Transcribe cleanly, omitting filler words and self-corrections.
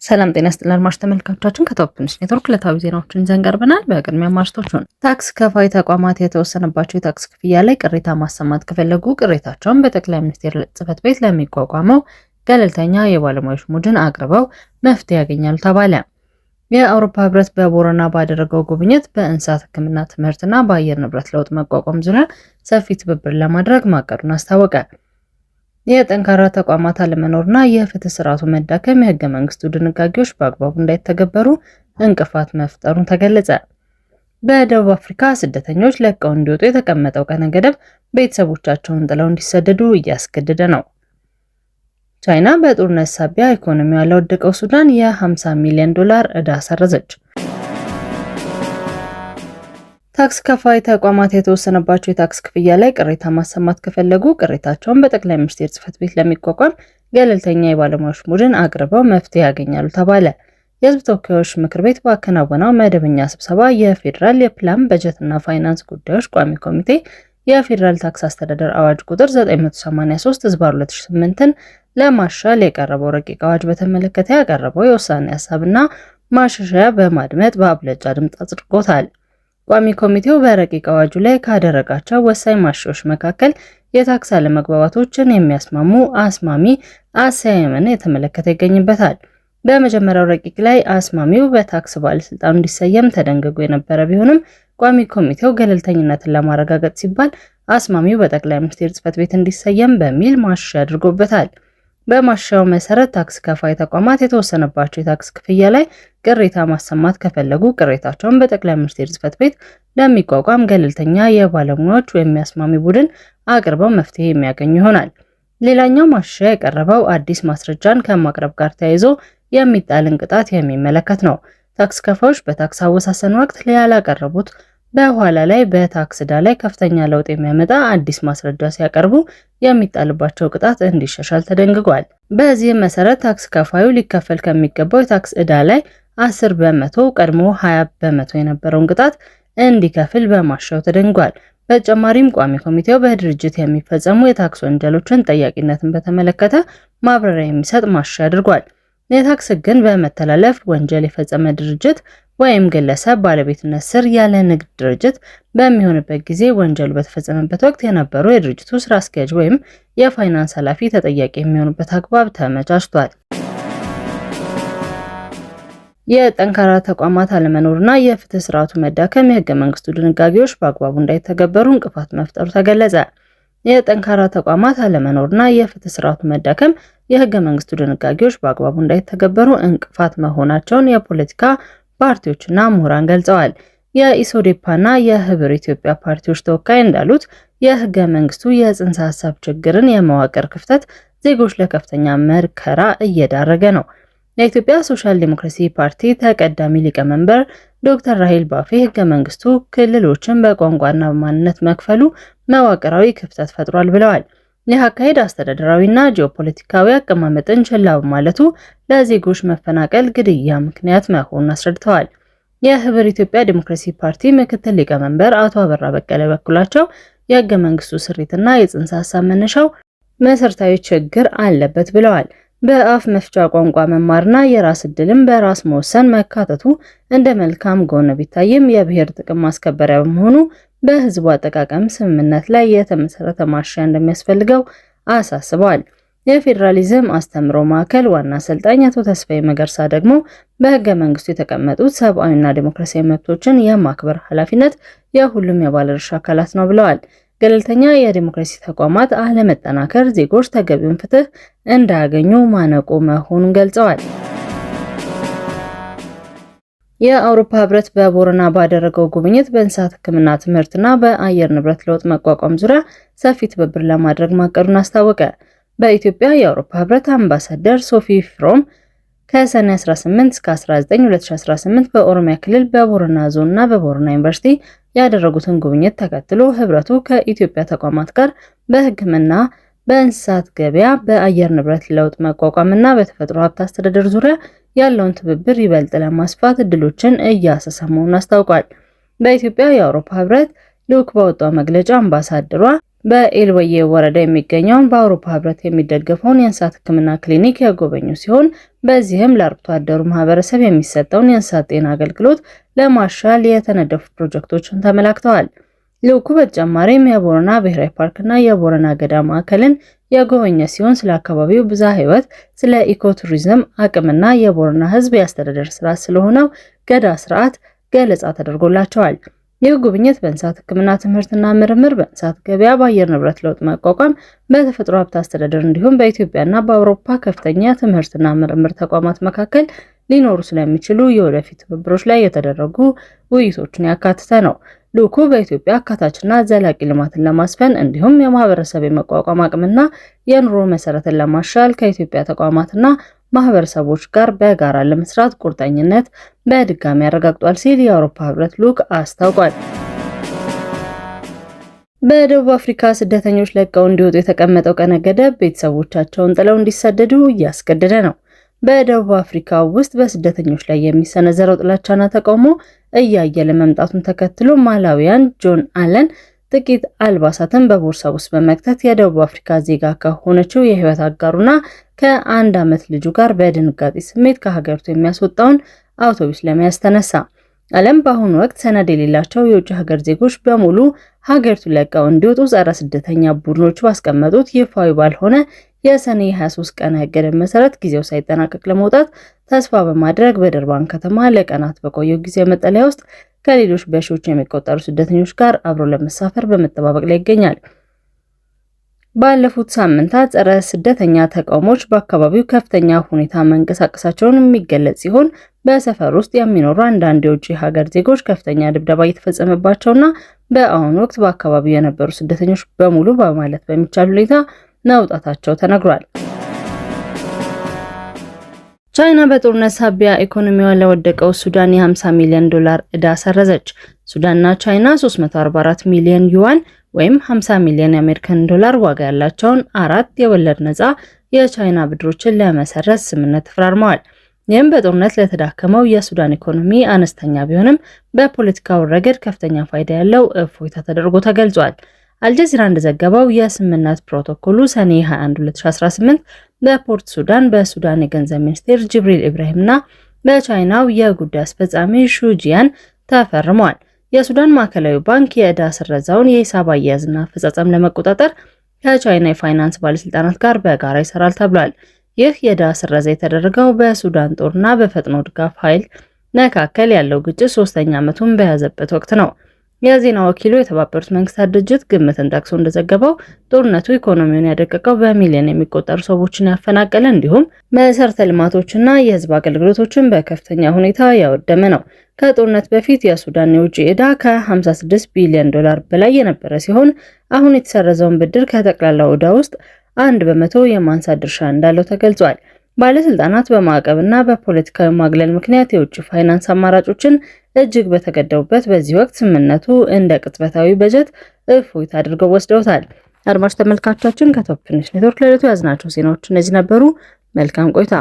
ሰላም ጤና ይስጥልን አድማጭ ተመልካቾቻችን ከቶፕ ትንሽ ኔትወርክ ዕለታዊ ዜናዎችን ይዘን ቀርበናል። በቅድሚያ ማርዕስቶቹን ታክስ ከፋይ ተቋማት የተወሰነባቸው የታክስ ክፍያ ላይ ቅሬታ ማሰማት ከፈለጉ ቅሬታቸውን በጠቅላይ ሚኒስትር ጽሕፈት ቤት ለሚቋቋመው ገለልተኛ የባለሙያዎች ቡድን አቅርበው መፍትሄ ያገኛሉ ተባለ። የአውሮፓ ህብረት በቦረና ባደረገው ጉብኝት በእንስሳት ሕክምና ትምህርትና በአየር ንብረት ለውጥ መቋቋም ዙሪያ ሰፊ ትብብር ለማድረግ ማቀዱን አስታወቀ። የጠንካራ ተቋማት አለመኖርና የፍትህ ስርዓቱ መዳከም የህገ መንግስቱ ድንጋጌዎች በአግባቡ እንዳይተገበሩ እንቅፋት መፍጠሩን ተገለጸ። በደቡብ አፍሪካ ስደተኞች ለቀው እንዲወጡ የተቀመጠው ቀነ ገደብ ቤተሰቦቻቸውን ጥለው እንዲሰደዱ እያስገደደ ነው። ቻይና በጦርነት ሳቢያ ኢኮኖሚዋ ለወደቀው ሱዳን የ$50 ሚሊዮን ዕዳ ሰረዘች። ታክስ ከፋይ ተቋማት የተወሰነባቸው የታክስ ክፍያ ላይ ቅሬታ ማሰማት ከፈለጉ ቅሬታቸውን በጠቅላይ ሚኒስትር ጽሕፈት ቤት ለሚቋቋም ገለልተኛ የባለሙያዎች ቡድን አቅርበው መፍትሄ ያገኛሉ ተባለ። የህዝብ ተወካዮች ምክር ቤት ባከናወነው መደበኛ ስብሰባ የፌዴራል የፕላን በጀትና ፋይናንስ ጉዳዮች ቋሚ ኮሚቴ የፌዴራል ታክስ አስተዳደር አዋጅ ቁጥር 983/2008ን ለማሻሻል የቀረበው ረቂቅ አዋጅ በተመለከተ ያቀረበው የውሳኔ ሀሳብና ማሻሻያ በማድመጥ በአብላጫ ድምፅ አጽድቆታል። ቋሚ ኮሚቴው በረቂቅ አዋጁ ላይ ካደረጋቸው ወሳኝ ማሻሻያዎች መካከል የታክስ አለመግባባቶችን የሚያስማሙ አስማሚ አሰያየምን የተመለከተ ይገኝበታል። በመጀመሪያው ረቂቅ ላይ አስማሚው በታክስ ባለስልጣኑ እንዲሰየም ተደንግጎ የነበረ ቢሆንም ቋሚ ኮሚቴው ገለልተኝነትን ለማረጋገጥ ሲባል አስማሚው በጠቅላይ ሚኒስትር ጽሕፈት ቤት እንዲሰየም በሚል ማሻሻያ አድርጎበታል። በማሻሻያው መሰረት ታክስ ከፋይ ተቋማት የተወሰነባቸው የታክስ ክፍያ ላይ ቅሬታ ማሰማት ከፈለጉ ቅሬታቸውን በጠቅላይ ሚኒስትር ጽሕፈት ቤት ለሚቋቋም ገለልተኛ የባለሙያዎች የሚያስማሚ ቡድን አቅርበው መፍትሄ የሚያገኙ ይሆናል። ሌላኛው ማሻሻያ የቀረበው አዲስ ማስረጃን ከማቅረብ ጋር ተያይዞ የሚጣልን ቅጣት የሚመለከት ነው። ታክስ ከፋዮች በታክስ አወሳሰን ወቅት ያላቀረቡት በኋላ ላይ በታክስ ዕዳ ላይ ከፍተኛ ለውጥ የሚያመጣ አዲስ ማስረጃ ሲያቀርቡ የሚጣልባቸው ቅጣት እንዲሻሻል ተደንግጓል። በዚህም መሰረት ታክስ ከፋዩ ሊከፈል ከሚገባው የታክስ ዕዳ ላይ 10% ቀድሞ 20% የነበረውን ቅጣት እንዲከፍል በማሻሻያው ተደንግጓል። በተጨማሪም ቋሚ ኮሚቴው በድርጅት የሚፈጸሙ የታክስ ወንጀሎችን ጠያቂነትን በተመለከተ ማብራሪያ የሚሰጥ ማሻሻያ አድርጓል። የታክስ ሕግን በመተላለፍ ወንጀል የፈጸመ ድርጅት ወይም ግለሰብ ባለቤትነት ስር ያለ ንግድ ድርጅት በሚሆንበት ጊዜ ወንጀሉ በተፈጸመበት ወቅት የነበሩ የድርጅቱ ስራ አስኪያጅ ወይም የፋይናንስ ኃላፊ ተጠያቂ የሚሆኑበት አግባብ ተመቻችቷል። የጠንካራ ተቋማት አለመኖርና የፍትህ ስርዓቱ መዳከም የህገ መንግስቱ ድንጋጌዎች በአግባቡ እንዳይተገበሩ እንቅፋት መፍጠሩ ተገለጸ። የጠንካራ ተቋማት አለመኖርና የፍትህ ስርዓቱ መዳከም የህገ መንግስቱ ድንጋጌዎች በአግባቡ እንዳይተገበሩ እንቅፋት መሆናቸውን የፖለቲካ ፓርቲዎችና ምሁራን ገልጸዋል። የኢሶዴፓና የህብር ኢትዮጵያ ፓርቲዎች ተወካይ እንዳሉት የህገ መንግስቱ የጽንሰ ሀሳብ ችግርን የመዋቅር ክፍተት ዜጎች ለከፍተኛ መከራ እየዳረገ ነው። የኢትዮጵያ ሶሻል ዲሞክራሲ ፓርቲ ተቀዳሚ ሊቀመንበር ዶክተር ራሄል ባፌ ህገ መንግስቱ ክልሎችን በቋንቋና በማንነት መክፈሉ መዋቅራዊ ክፍተት ፈጥሯል ብለዋል። ይህ አካሄድ አስተዳደራዊና ጂኦፖለቲካዊ አቀማመጥን ችላ በማለቱ ለዜጎች መፈናቀል፣ ግድያ ምክንያት መሆኑን አስረድተዋል። የህብር ኢትዮጵያ ዲሞክራሲ ፓርቲ ምክትል ሊቀመንበር አቶ አበራ በቀለ በኩላቸው የህገ መንግስቱ ስሪትና የጽንሰ ሀሳብ መነሻው መሰረታዊ ችግር አለበት ብለዋል። በአፍ መፍቻ ቋንቋ መማርና የራስ ዕድልን በራስ መወሰን መካተቱ እንደ መልካም ጎን ቢታይም የብሔር ጥቅም ማስከበሪያ በመሆኑ በህዝቡ አጠቃቀም ስምምነት ላይ የተመሰረተ ማሻሻያ እንደሚያስፈልገው አሳስበዋል። የፌዴራሊዝም አስተምሮ ማዕከል ዋና አሰልጣኝ አቶ ተስፋዬ መገርሳ ደግሞ በህገ መንግስቱ የተቀመጡት ሰብአዊና ዲሞክራሲያዊ መብቶችን የማክበር ኃላፊነት የሁሉም የባለድርሻ አካላት ነው ብለዋል። ገለልተኛ የዲሞክራሲ ተቋማት አለመጠናከር ዜጎች ተገቢውን ፍትህ እንዳያገኙ ማነቆ መሆኑን ገልጸዋል። የአውሮፓ ህብረት በቦረና ባደረገው ጉብኝት በእንስሳት ሕክምና ትምህርትና በአየር ንብረት ለውጥ መቋቋም ዙሪያ ሰፊ ትብብር ለማድረግ ማቀዱን አስታወቀ። በኢትዮጵያ የአውሮፓ ህብረት አምባሳደር ሶፊ ፍሮም ከሰኔ 18 እስከ 19 2018 በኦሮሚያ ክልል በቦረና ዞንና በቦረና ዩኒቨርሲቲ ያደረጉትን ጉብኝት ተከትሎ ህብረቱ ከኢትዮጵያ ተቋማት ጋር በሕክምና፣ በእንስሳት ገበያ፣ በአየር ንብረት ለውጥ መቋቋምና በተፈጥሮ ሀብት አስተዳደር ዙሪያ ያለውን ትብብር ይበልጥ ለማስፋት እድሎችን እያሰሳ መሆኑን አስታውቋል። በኢትዮጵያ የአውሮፓ ህብረት ልዑክ ባወጣው መግለጫ አምባሳደሯ በኤልወዬ ወረዳ የሚገኘውን በአውሮፓ ህብረት የሚደገፈውን የእንስሳት ሕክምና ክሊኒክ የጎበኙ ሲሆን በዚህም ለአርብቶ አደሩ ማህበረሰብ የሚሰጠውን የእንስሳት ጤና አገልግሎት ለማሻል የተነደፉ ፕሮጀክቶችን ተመላክተዋል። ልዑኩ በተጨማሪም የቦረና ብሔራዊ ፓርክና የቦረና ገዳ ማዕከልን የጎበኘ ሲሆን ስለ አካባቢው ብዝሃ ሕይወት፣ ስለ ኢኮቱሪዝም አቅምና የቦረና ህዝብ የአስተዳደር ስርዓት ስለሆነው ገዳ ስርዓት ገለጻ ተደርጎላቸዋል። ይህ ጉብኝት በእንስሳት ሕክምና ትምህርትና ምርምር፣ በእንስሳት ገበያ፣ በአየር ንብረት ለውጥ መቋቋም፣ በተፈጥሮ ሀብት አስተዳደር እንዲሁም በኢትዮጵያና በአውሮፓ ከፍተኛ ትምህርትና ምርምር ተቋማት መካከል ሊኖሩ ስለሚችሉ የወደፊት ትብብሮች ላይ የተደረጉ ውይይቶችን ያካተተ ነው። ልዑኩ በኢትዮጵያ አካታችና ዘላቂ ልማትን ለማስፈን እንዲሁም የማህበረሰብ የመቋቋም አቅምና የኑሮ መሰረትን ለማሻል ከኢትዮጵያ ተቋማትና ማህበረሰቦች ጋር በጋራ ለመስራት ቁርጠኝነት በድጋሚ አረጋግጧል ሲል የአውሮፓ ህብረት ልዑክ አስታውቋል። በደቡብ አፍሪካ ስደተኞች ለቀው እንዲወጡ የተቀመጠው ቀነ ገደብ ቤተሰቦቻቸውን ጥለው እንዲሰደዱ እያስገደደ ነው። በደቡብ አፍሪካ ውስጥ በስደተኞች ላይ የሚሰነዘረው ጥላቻና ተቃውሞ እያየለ መምጣቱን ተከትሎ ማላዊያን ጆን አለን ጥቂት አልባሳትን በቦርሳ ውስጥ በመክተት የደቡብ አፍሪካ ዜጋ ከሆነችው የህይወት አጋሩና ከ1 ዓመት ልጁ ጋር በድንጋጤ ስሜት ከሀገሪቱ የሚያስወጣውን አውቶቡስ ለመያዝ ተነሳ። አለም በአሁኑ ወቅት ሰነድ የሌላቸው የውጭ ሀገር ዜጎች በሙሉ ሀገሪቱን ለቀው እንዲወጡ ጸረ ስደተኛ ቡድኖቹ ባስቀመጡት ይፋዊ ባልሆነ የሰኔ 23 ቀን ገደብ መሰረት ጊዜው ሳይጠናቀቅ ለመውጣት ተስፋ በማድረግ በደርባን ከተማ ለቀናት በቆየው ጊዜ መጠለያ ውስጥ ከሌሎች በሺዎች የሚቆጠሩ ስደተኞች ጋር አብሮ ለመሳፈር በመጠባበቅ ላይ ይገኛል። ባለፉት ሳምንታት ጸረ ስደተኛ ተቃውሞች በአካባቢው ከፍተኛ ሁኔታ መንቀሳቀሳቸውን የሚገለጽ ሲሆን በሰፈር ውስጥ የሚኖሩ አንዳንድ የውጭ ሀገር ዜጎች ከፍተኛ ድብደባ እየተፈጸመባቸውና በአሁኑ ወቅት በአካባቢው የነበሩ ስደተኞች በሙሉ በማለት በሚቻል ሁኔታ መውጣታቸው ተነግሯል። ቻይና በጦርነት ሳቢያ ኢኮኖሚዋ ለወደቀው ሱዳን የ50 ሚሊዮን ዶላር ዕዳ ሰረዘች። ሱዳንና ቻይና 344 ሚሊዮን ዩዋን ወይም 50 ሚሊዮን የአሜሪካን ዶላር ዋጋ ያላቸውን 4 የወለድ ነፃ የቻይና ብድሮችን ለመሰረዝ ስምምነት ተፈራርመዋል። ይህም በጦርነት ለተዳከመው የሱዳን ኢኮኖሚ አነስተኛ ቢሆንም በፖለቲካው ረገድ ከፍተኛ ፋይዳ ያለው እፎይታ ተደርጎ ተገልጿል። አልጀዚራ እንደዘገበው የስምምነት ፕሮቶኮሉ ሰኔ 21 2018 በፖርት ሱዳን በሱዳን የገንዘብ ሚኒስቴር ጅብሪል ኢብራሂምና በቻይናው የጉዳይ አስፈጻሚ ሹጂያን ተፈርሟል። የሱዳን ማዕከላዊ ባንክ የዕዳ ስረዛውን የሂሳብ አያያዝና አፈጻጸም ለመቆጣጠር ከቻይና የፋይናንስ ባለስልጣናት ጋር በጋራ ይሰራል ተብሏል። ይህ የዕዳ ስረዛ የተደረገው በሱዳን ጦርና በፈጥኖ ድጋፍ ኃይል መካከል ያለው ግጭት 3ኛ ዓመቱን በያዘበት ወቅት ነው። የዜና ወኪሉ የተባበሩት መንግስታት ድርጅት ግምትን ጠቅሶ እንደዘገበው ጦርነቱ ኢኮኖሚውን ያደቀቀው በሚሊዮን የሚቆጠሩ ሰዎችን ያፈናቀለ እንዲሁም መሰረተ ልማቶችና የህዝብ አገልግሎቶችን በከፍተኛ ሁኔታ ያወደመ ነው። ከጦርነት በፊት የሱዳን የውጭ ዕዳ ከ56 ቢሊዮን ዶላር በላይ የነበረ ሲሆን አሁን የተሰረዘውን ብድር ከጠቅላላው ዕዳ ውስጥ 1% የማንሳት ድርሻ እንዳለው ተገልጿል። ባለስልጣናት በማዕቀብና በፖለቲካዊ ማግለል ምክንያት የውጭ ፋይናንስ አማራጮችን እጅግ በተገደቡበት በዚህ ወቅት ስምምነቱ እንደ ቅጽበታዊ በጀት እፎይታ አድርገው ወስደውታል። አድማጭ ተመልካቾቻችን ከቶፕ ፊኒሽ ኔትወርክ ለዕለቱ ያዝናቸው ዜናዎች እነዚህ ነበሩ። መልካም ቆይታ።